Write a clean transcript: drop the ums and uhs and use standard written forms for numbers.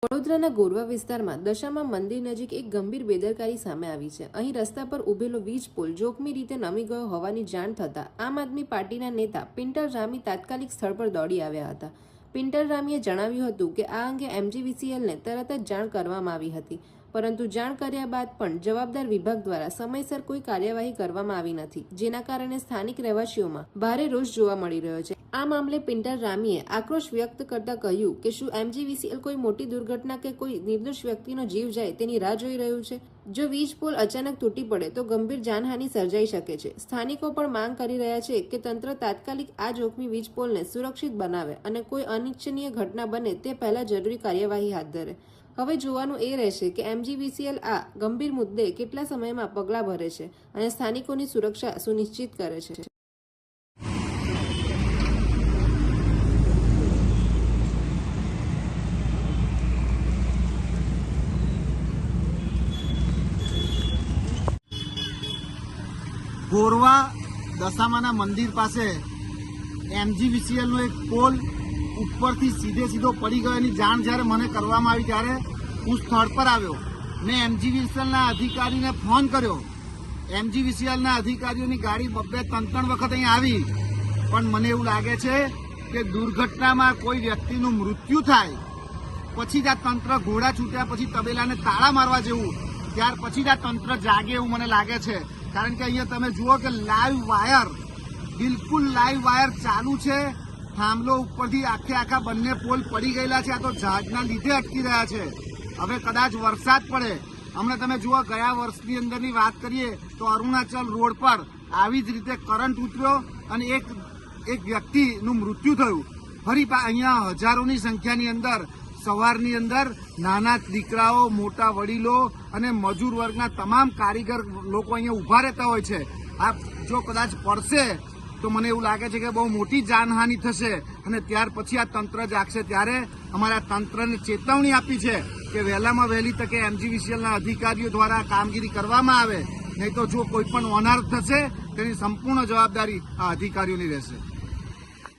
વડોદરાના ગોરવા વિસ્તારમાં દશામા મંદિર નજીક એક ગંભીર બેદરકારી સામે આવી છે। અહીં રસ્તા પર ઉભેલો વીજ પોલ જોખમી રીતે નમી ગયો હોવાની જાણ થતાં આમ આદમી પાર્ટીના નેતા પિન્ટર રામી તાત્કાલિક સ્થળ પર દોડી આવ્યા હતા। પિન્ટર રામીએ જણાવ્યું હતું કે આ અંગે MGVCLને તરત જ જાણ કરવામાં આવી હતી, પરંતુ જાણ કર્યા બાદ પણ જવાબદાર વિભાગ દ્વારા સમયસર કોઈ કાર્યવાહી કરવામાં આવી નથી, જેના કારણે સ્થાનિક રહેવાસીઓમાં ભારે રોષ જોવા મળી રહ્યો છે। આ મામલે પિન્ટર રામીએ આક્રોશ વ્યક્ત કરતા કહ્યું કે શું MGVCL કોઈ મોટી દુર્ઘટના કે કોઈ નિર્દોષ વ્યક્તિનો જીવ જાય તેની રાહ જોઈ રહ્યું છે? જો વીજ પોલ અચાનક તૂટી પડે તો ગંભીર જાનહાનિ સર્જાઈ શકે છે। સ્થાનિકો પણ માંગ કરી રહ્યા છે કે તંત્ર તાત્કાલિક આ જોખમી વીજ પોલને સુરક્ષિત બનાવે અને કોઈ અનિચ્છનીય ઘટના બને તે પહેલા જરૂરી કાર્યવાહી હાથ ધરે। હવે જોવાનું એ રહેશે કે MGVCL આ ગંભીર મુદ્દે કેટલા સમયમાં પગલાં ભરે છે અને સ્થાનિકોની સુરક્ષા સુનિશ્ચિત કરે છે। ગોરવા દશામાના મંદિર પાસે MGVCLનો એક પોલ ઉપરથી સીધો પડી ગયોની જાણ જ્યારે મને કરવામાં આવી ત્યારે હું સ્થળ પર આવ્યો। મેં MGVCLના અધિકારીને ફોન કર્યો। MGVCLના અધિકારીઓની ગાડી 2-3 વખત અહીં આવી, પણ મને એવું લાગે છે કે દુર્ઘટનામાં કોઈ વ્યક્તિનું મૃત્યુ થાય પછી જ આ તંત્ર ઘોડા છૂટ્યા પછી તબેલાને તાળા મારવા જેવું ત્યાર પછી જ આ તંત્ર જાગે એવું મને લાગે છે। કારણ કે અહીંયા તમે જુઓ કે લાઈવ વાયર, બિલકુલ લાઈવ વાયર ચાલુ છે। થાંભલો ઉપરથી આખા બંને પોલ પડી ગયેલા છે। આ તો ઝાડના લીધે અટકી રહ્યા છે। હવે કદાચ વરસાદ પડે, હમણાં તમે જુઓ ગયા વર્ષની અંદરની વાત કરીએ તો અરુણાચલ રોડ પર આવી જ રીતે કરંટ ઉતર્યો અને એક વ્યક્તિનું મૃત્યુ થયું। ફરી અહીંયા હજારોની સંખ્યાની અંદર સવારની અંદર નાના દીકરાઓ, મોટા વડીલો અને મજૂર વર્ગના તમામ કારીગર લોકો અહીંયા ઊભા રહેતા હોય છે। આ જો કદાચ પડશે તો મને એવું લાગે છે કે બહુ મોટી જાનહાનિ થશે અને ત્યાર પછી આ તંત્ર જાગશે। ત્યારે અમારા તંત્રને ચેતવણી આપી છે કે વહેલામાં વહેલી તકે MGVCLના અધિકારીઓ દ્વારા કામગીરી કરવામાં આવે, નહીં તો જો કોઈ પણ અનર્થ થશે તેની સંપૂર્ણ જવાબદારી આ અધિકારીઓની રહેશે।